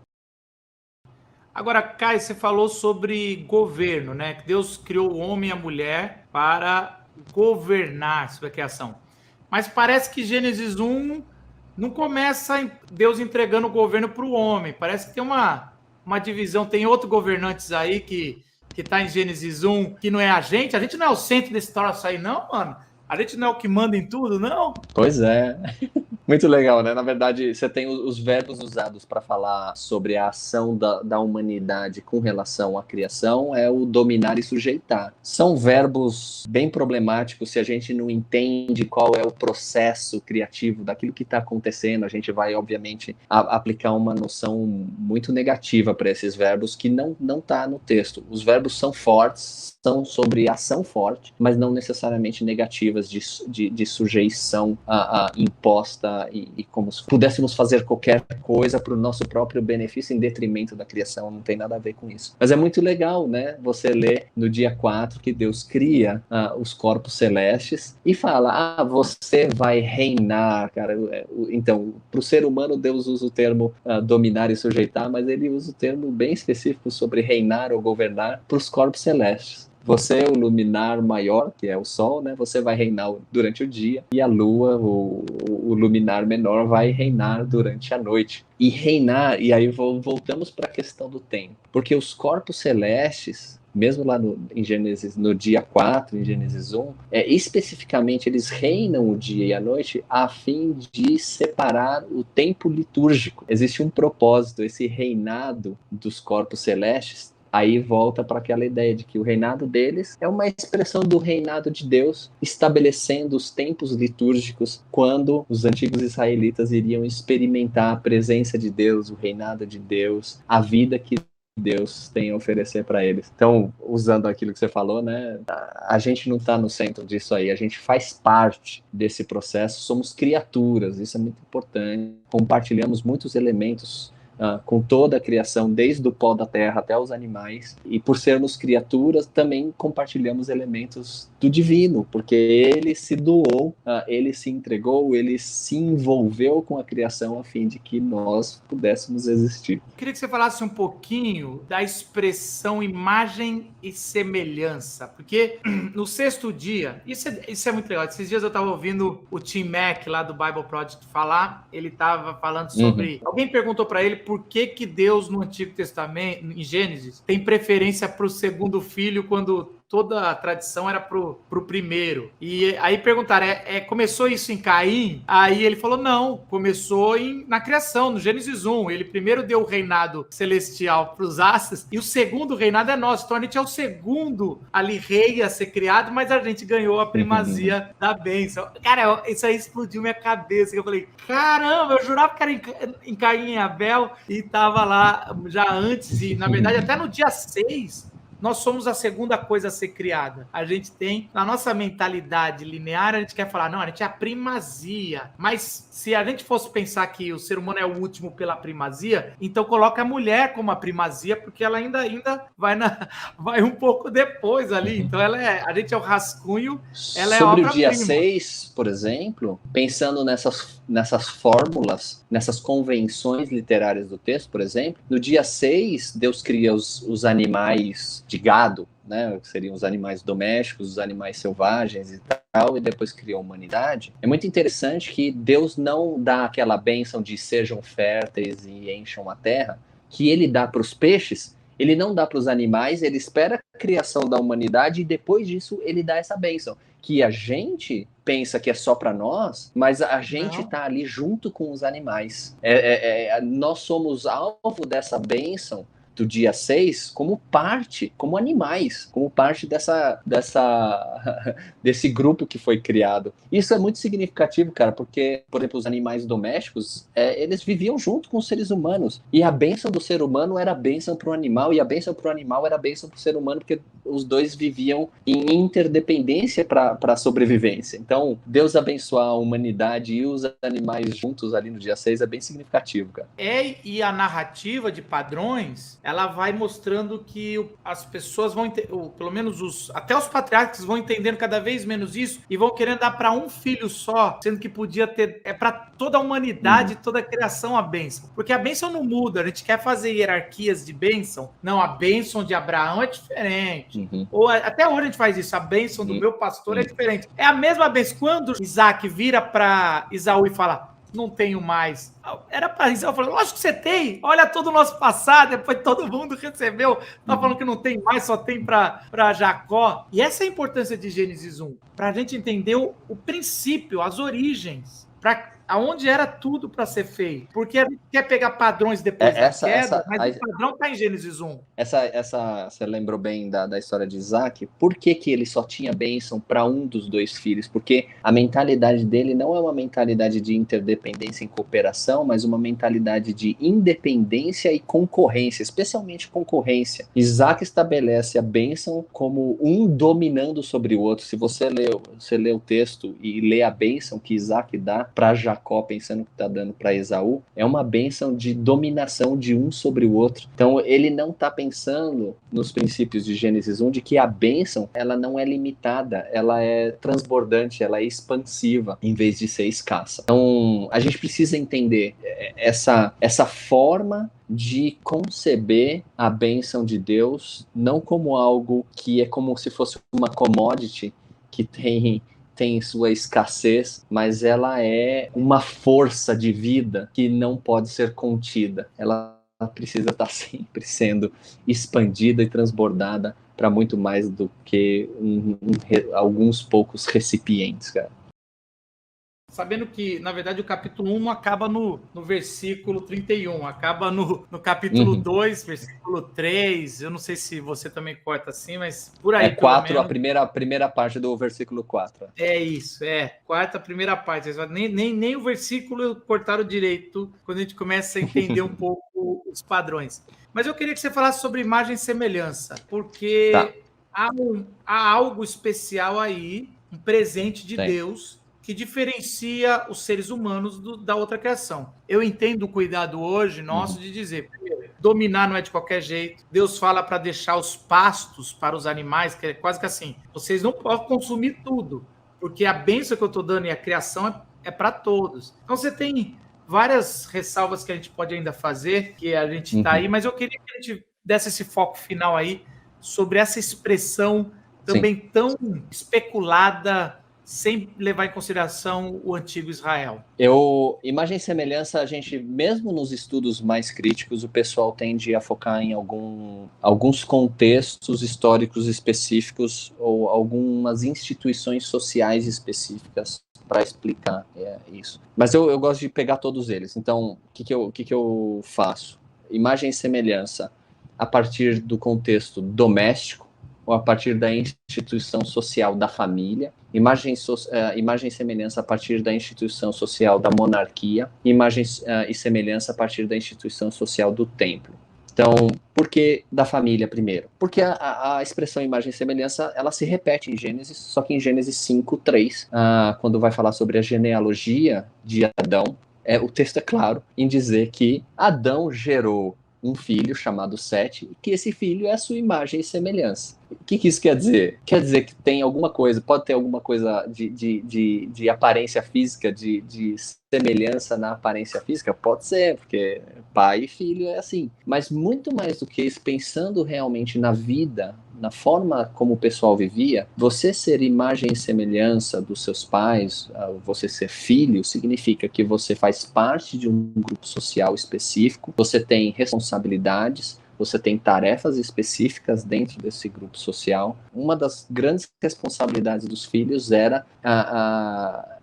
Agora, Caio, você falou sobre governo, né? Que Deus criou o homem e a mulher para governar sobre a criação. Mas parece que Gênesis 1 não começa Deus entregando o governo para o homem. Parece que tem uma divisão, tem outros governantes aí que tá em Gênesis 1, que não é a gente não é o centro desse troço aí, não, mano. A gente não é o que manda em tudo, não. Pois é. Muito legal, né? Na verdade, você tem os verbos usados para falar sobre a ação da humanidade com relação à criação, é o dominar e sujeitar. São verbos bem problemáticos se a gente não entende qual é o processo criativo daquilo que está acontecendo. A gente vai, obviamente, aplicar uma noção muito negativa para esses verbos que não está no texto. Os verbos são fortes, são sobre ação forte, mas não necessariamente negativas de sujeição imposta, e como se pudéssemos fazer qualquer coisa para o nosso próprio benefício em detrimento da criação. Não tem nada a ver com isso. Mas é muito legal, né? Você lê no dia 4 que Deus cria os corpos celestes e fala, você vai reinar, cara. Então, para o ser humano, Deus usa o termo dominar e sujeitar, mas ele usa o termo bem específico sobre reinar ou governar para os corpos celestes. Você é o luminar maior, que é o Sol, né? Você vai reinar durante o dia, e a Lua, o luminar menor, vai reinar durante a noite. E reinar, e aí voltamos para a questão do tempo. Porque os corpos celestes, mesmo lá em Gênesis, no dia 4, em Gênesis 1, especificamente eles reinam o dia e a noite a fim de separar o tempo litúrgico. Existe um propósito, esse reinado dos corpos celestes. Aí volta para aquela ideia de que o reinado deles é uma expressão do reinado de Deus, estabelecendo os tempos litúrgicos quando os antigos israelitas iriam experimentar a presença de Deus, o reinado de Deus, a vida que Deus tem a oferecer para eles. Então, usando aquilo que você falou, né, a gente não está no centro disso aí, a gente faz parte desse processo, somos criaturas, isso é muito importante, compartilhamos muitos elementos com toda a criação, desde o pó da terra até os animais, e por sermos criaturas, também compartilhamos elementos do divino, porque ele se doou, ele se entregou, ele se envolveu com a criação a fim de que nós pudéssemos existir. Eu queria que você falasse um pouquinho da expressão imagem e semelhança, porque no sexto dia, isso é muito legal. Esses dias eu estava ouvindo o Tim Mack lá do Bible Project falar, ele estava falando sobre... Alguém perguntou para ele por que Deus, no Antigo Testamento, em Gênesis, tem preferência para o segundo filho quando toda a tradição era pro primeiro. E aí perguntaram, começou isso em Caim? Aí ele falou, não, começou na criação, no Gênesis 1. Ele primeiro deu o reinado celestial para os astros, e o segundo reinado é nosso. Então a gente é o segundo ali rei a ser criado, mas a gente ganhou a primazia da bênção. Cara, isso aí explodiu minha cabeça. Eu falei, caramba, eu jurava que era em Caim e Abel, e tava lá já antes, e na verdade até no dia 6, nós somos a segunda coisa a ser criada. A gente tem, na nossa mentalidade linear, a gente quer falar, não, a gente é a primazia. Mas se a gente fosse pensar que o ser humano é o último pela primazia, então coloca a mulher como a primazia, porque ela ainda vai um pouco depois ali. Então a gente é o rascunho, ela é a Sobre o dia obra-prima. 6, por exemplo, pensando nessas fórmulas, nessas convenções literárias do texto, por exemplo, no dia 6, Deus cria os animais de gado, né, que seriam os animais domésticos, os animais selvagens e tal, e depois cria a humanidade. É muito interessante que Deus não dá aquela bênção de sejam férteis e encham a terra, que ele dá para os peixes. Ele não dá para os animais, ele espera a criação da humanidade e depois disso ele dá essa bênção. Que a gente pensa que é só para nós, mas a gente está ali junto com os animais. Nós somos alvo dessa bênção do dia 6 como parte, como animais, como parte desse grupo que foi criado. Isso é muito significativo, cara, porque, por exemplo, os animais domésticos, eles viviam junto com os seres humanos, e a bênção do ser humano era a bênção para o animal, e a bênção para o animal era a bênção para o ser humano, porque os dois viviam em interdependência para a sobrevivência. Então, Deus abençoar a humanidade e os animais juntos ali no dia 6 é bem significativo, cara. E a narrativa de padrões, ela vai mostrando que as pessoas vão, pelo menos até os patriarcas vão entendendo cada vez menos isso e vão querendo dar para um filho só, sendo que podia ter, para toda a humanidade, toda a criação a bênção. Porque a bênção não muda, a gente quer fazer hierarquias de bênção. Não, a bênção de Abraão é diferente. Ou até hoje a gente faz isso, a bênção do meu pastor é diferente. É a mesma bênção. Quando Isaac vira para Esaú e fala, não tenho mais. Era para Isaú falar, lógico que você tem. Olha todo o nosso passado, depois todo mundo recebeu. Tá falando que não tem mais, só tem para Jacó. E essa é a importância de Gênesis 1, para a gente entender o princípio, as origens, para aonde era tudo para ser feito. Porque a gente quer pegar padrões depois da queda, mas o padrão está em Gênesis 1. Você lembrou bem da história de Isaac. Por que ele só tinha bênção para um dos dois filhos? Porque a mentalidade dele não é uma mentalidade de interdependência e cooperação, mas uma mentalidade de independência e concorrência, especialmente concorrência. Isaac estabelece a bênção como um dominando sobre o outro. Se você lê o texto e lê a bênção que Isaac dá para Jacó, pensando que está dando para Esaú, é uma bênção de dominação de um sobre o outro. Então ele não está pensando nos princípios de Gênesis 1 de que a bênção ela não é limitada, ela é transbordante, ela é expansiva em vez de ser escassa. Então a gente precisa entender essa forma de conceber a bênção de Deus não como algo que é como se fosse uma commodity que tem sua escassez, mas ela é uma força de vida que não pode ser contida. Ela precisa estar sempre sendo expandida e transbordada para muito mais do que alguns poucos recipientes, cara. Sabendo que, na verdade, o capítulo 1 acaba no versículo 31, acaba no capítulo 2, versículo 3. Eu não sei se você também corta assim, mas por aí. 4, a primeira parte do versículo 4. É isso, quarta, primeira parte. Nem o versículo cortaram direito quando a gente começa a entender um pouco os padrões. Mas eu queria que você falasse sobre imagem e semelhança, porque há algo especial aí, um presente de Deus, que diferencia os seres humanos da outra criação. Eu entendo o cuidado hoje nosso de dizer, primeiro, dominar não é de qualquer jeito. Deus fala para deixar os pastos para os animais, que é quase que assim, vocês não podem consumir tudo, porque a bênção que eu estou dando e a criação é para todos. Então você tem várias ressalvas que a gente pode ainda fazer, que a gente está aí, mas eu queria que a gente desse esse foco final aí sobre essa expressão também tão especulada, sem levar em consideração o antigo Israel? Imagem e semelhança, a gente, mesmo nos estudos mais críticos, o pessoal tende a focar em alguns contextos históricos específicos ou algumas instituições sociais específicas para explicar isso. Mas eu gosto de pegar todos eles. Então, o que eu faço? Imagem e semelhança a partir do contexto doméstico ou a partir da instituição social da família, imagem e semelhança a partir da instituição social da monarquia, imagem e semelhança a partir da instituição social do templo. Então, por que da família primeiro? Porque a expressão imagem e semelhança, ela se repete em Gênesis, só que em Gênesis 5:3, quando vai falar sobre a genealogia de Adão, o texto é claro em dizer que Adão gerou um filho chamado Sete, e que esse filho é a sua imagem e semelhança. O que isso quer dizer? Quer dizer que tem alguma coisa, pode ter alguma coisa de aparência física, de semelhança na aparência física? Pode ser, porque pai e filho é assim. Mas muito mais do que isso, pensando realmente na vida, na forma como o pessoal vivia, você ser imagem e semelhança dos seus pais, você ser filho, significa que você faz parte de um grupo social específico, você tem responsabilidades, você tem tarefas específicas dentro desse grupo social. Uma das grandes responsabilidades dos filhos era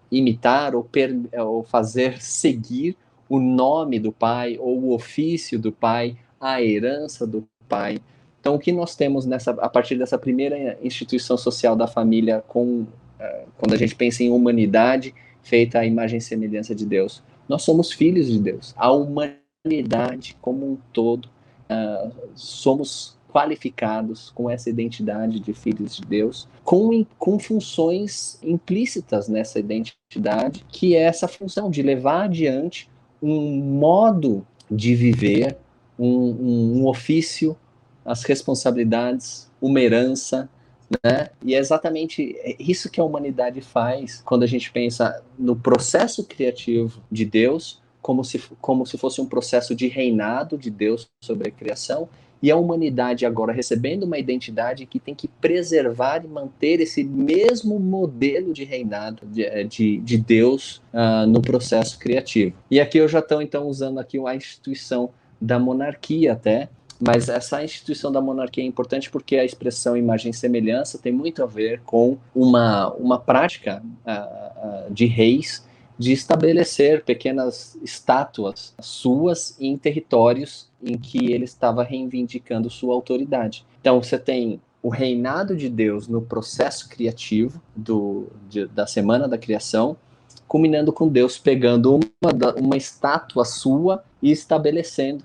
imitar ou fazer seguir o nome do pai, ou o ofício do pai, a herança do pai. Então, o que nós temos a partir dessa primeira instituição social da família, quando a gente pensa em humanidade, feita à imagem e semelhança de Deus? Nós somos filhos de Deus. A humanidade como um todo, somos qualificados com essa identidade de filhos de Deus, com funções implícitas nessa identidade, que é essa função de levar adiante um modo de viver, um ofício, as responsabilidades, uma herança, né? E é exatamente isso que a humanidade faz quando a gente pensa no processo criativo de Deus, como se fosse um processo de reinado de Deus sobre a criação, e a humanidade agora recebendo uma identidade que tem que preservar e manter esse mesmo modelo de reinado de Deus no processo criativo. E aqui eu já estou então usando aqui a instituição da monarquia até, mas essa instituição da monarquia é importante porque a expressão imagem e semelhança tem muito a ver com uma prática de reis de estabelecer pequenas estátuas suas em territórios em que ele estava reivindicando sua autoridade. Então você tem o reinado de Deus no processo criativo da Semana da Criação, culminando com Deus pegando uma estátua sua e estabelecendo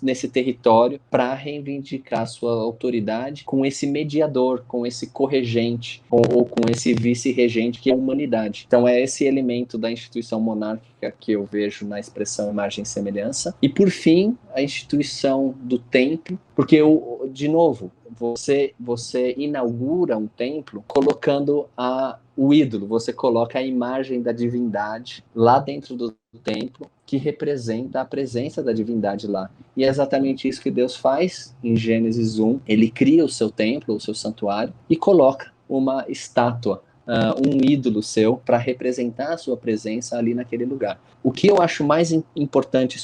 nesse território para reivindicar sua autoridade com esse mediador, com esse corregente ou com esse vice-regente que é a humanidade. Então é esse elemento da instituição monárquica que eu vejo na expressão imagem e semelhança. E por fim, a instituição do templo, porque de novo, você inaugura um templo colocando o ídolo, você coloca a imagem da divindade lá dentro do templo, que representa a presença da divindade lá. E é exatamente isso que Deus faz em Gênesis 1. Ele cria o seu templo, o seu santuário, e coloca uma estátua, um ídolo seu, para representar a sua presença ali naquele lugar. O que eu acho mais importante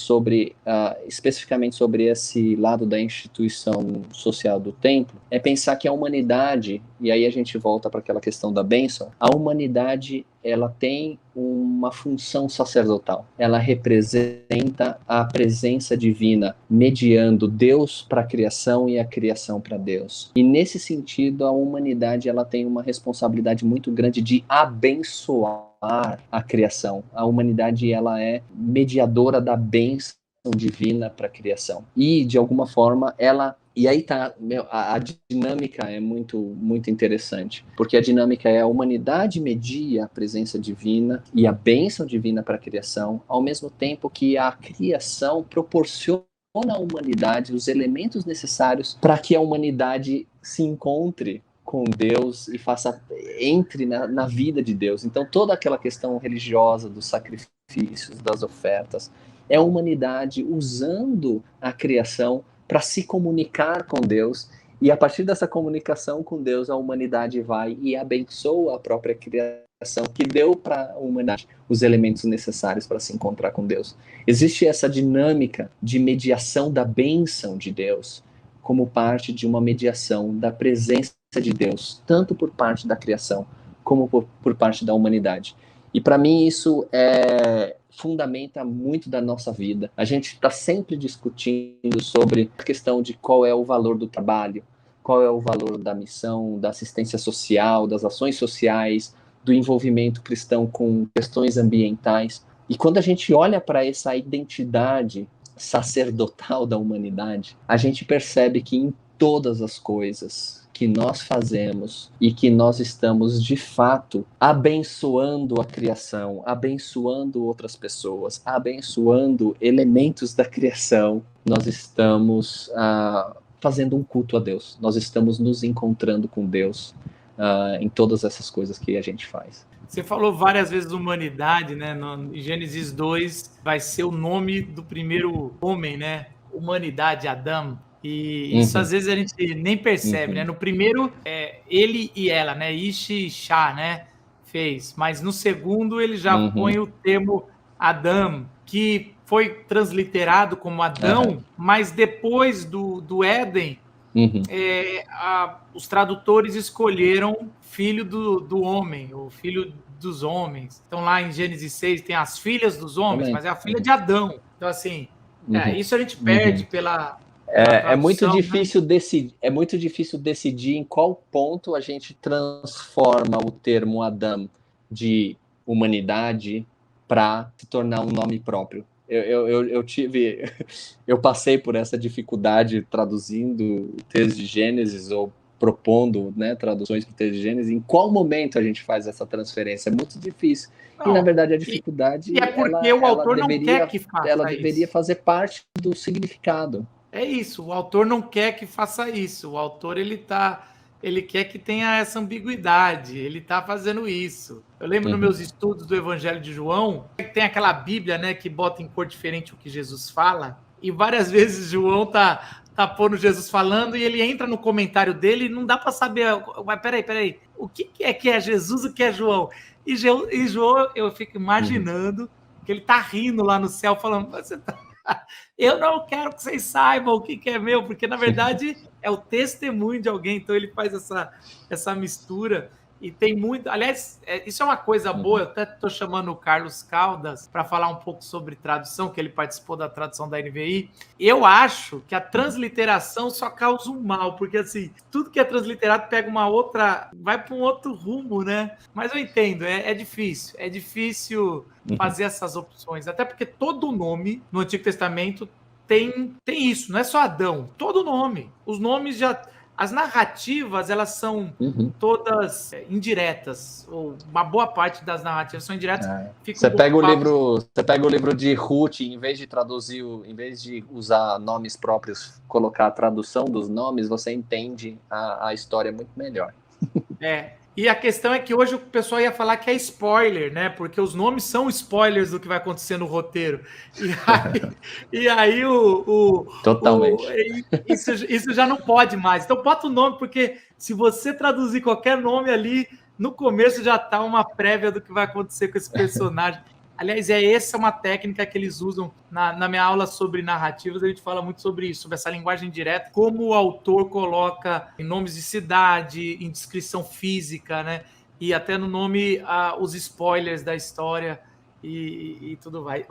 especificamente sobre esse lado da instituição social do templo, é pensar que a humanidade, e aí a gente volta para aquela questão da bênção, a humanidade ela tem uma função sacerdotal. Ela representa a presença divina, mediando Deus para a criação e a criação para Deus. E nesse sentido, a humanidade ela tem uma responsabilidade muito grande de abençoar a criação. A humanidade ela é mediadora da bênção divina para a criação. E, de alguma forma, e aí tá, a dinâmica é muito, muito interessante, porque a dinâmica é a humanidade media a presença divina e a bênção divina para a criação, ao mesmo tempo que a criação proporciona à humanidade os elementos necessários para que a humanidade se encontre com Deus e entre na vida de Deus. Então toda aquela questão religiosa dos sacrifícios, das ofertas, é a humanidade usando a criação para se comunicar com Deus E a partir dessa comunicação com Deus, a humanidade vai e abençoa a própria criação, que deu para a humanidade os elementos necessários para se encontrar com Deus. Existe essa dinâmica de mediação da bênção de Deus como parte de uma mediação da presença de Deus, tanto por parte da criação como por parte da humanidade. E para mim isso fundamenta muito da nossa vida. A gente está sempre discutindo sobre a questão de qual é o valor do trabalho, qual é o valor da missão, da assistência social, das ações sociais, do envolvimento cristão com questões ambientais. E quando a gente olha para essa identidade sacerdotal da humanidade, a gente percebe que em todas as coisas que nós fazemos e que nós estamos, de fato, abençoando a criação, abençoando outras pessoas, abençoando elementos da criação, nós estamos fazendo um culto a Deus. Nós estamos nos encontrando com Deus em todas essas coisas que a gente faz. Você falou várias vezes humanidade, né? No Gênesis 2 vai ser o nome do primeiro homem, né? Humanidade, Adão. E isso às vezes a gente nem percebe, né? No primeiro, ele e ela, né? Ishi e Shá, né? Fez. Mas no segundo ele já põe o termo Adão, que foi transliterado como Adão, mas depois do Éden, os tradutores escolheram filho do homem, ou filho dos homens. Então lá em Gênesis 6 tem as filhas dos homens, mas é a filha de Adão. Então assim, isso a gente perde pela É muito difícil, né? É muito difícil decidir em qual ponto a gente transforma o termo Adão de humanidade para se tornar um nome próprio. Eu passei por essa dificuldade traduzindo o texto de Gênesis ou propondo, né, traduções para o texto de Gênesis. Em qual momento a gente faz essa transferência? É muito difícil. Não, e na verdade a dificuldade é porque o autor não quer que faça isso. Ela deveria fazer parte do significado. É isso, o autor não quer que faça isso. O autor ele quer que tenha essa ambiguidade, ele está fazendo isso. Eu lembro nos meus estudos do Evangelho de João, tem aquela Bíblia, né, que bota em cor diferente o que Jesus fala, e várias vezes João tá pondo Jesus falando e ele entra no comentário dele e não dá para saber, mas peraí, o que é Jesus, o que é João? E João, eu fico imaginando que ele tá rindo lá no céu, falando, eu não quero que vocês saibam o que é meu, porque na verdade é o testemunho de alguém, então ele faz essa mistura e tem muito. Aliás, isso é uma coisa boa. Eu até estou chamando o Carlos Caldas para falar um pouco sobre tradução, que ele participou da tradução da NVI. Eu acho que a transliteração só causa um mal, porque assim, tudo que é transliterado pega vai para um outro rumo, né? Mas eu entendo, é difícil fazer essas opções, até porque todo nome no Antigo Testamento tem isso, não é só Adão, todo nome. Os nomes já. As narrativas, elas são todas indiretas, ou uma boa parte das narrativas são indiretas. Você pega o livro de Ruth, em vez de usar nomes próprios, colocar a tradução dos nomes, você entende a história muito melhor. E a questão é que hoje o pessoal ia falar que é spoiler, né? Porque os nomes são spoilers do que vai acontecer no roteiro. E aí Totalmente. Isso já não pode mais. Então bota o nome, porque se você traduzir qualquer nome ali, no começo já tá uma prévia do que vai acontecer com esse personagem. Aliás, essa é uma técnica que eles usam na minha aula sobre narrativas, a gente fala muito sobre isso, sobre essa linguagem direta, como o autor coloca em nomes de cidade, em descrição física, né? E até no nome os spoilers da história e tudo vai.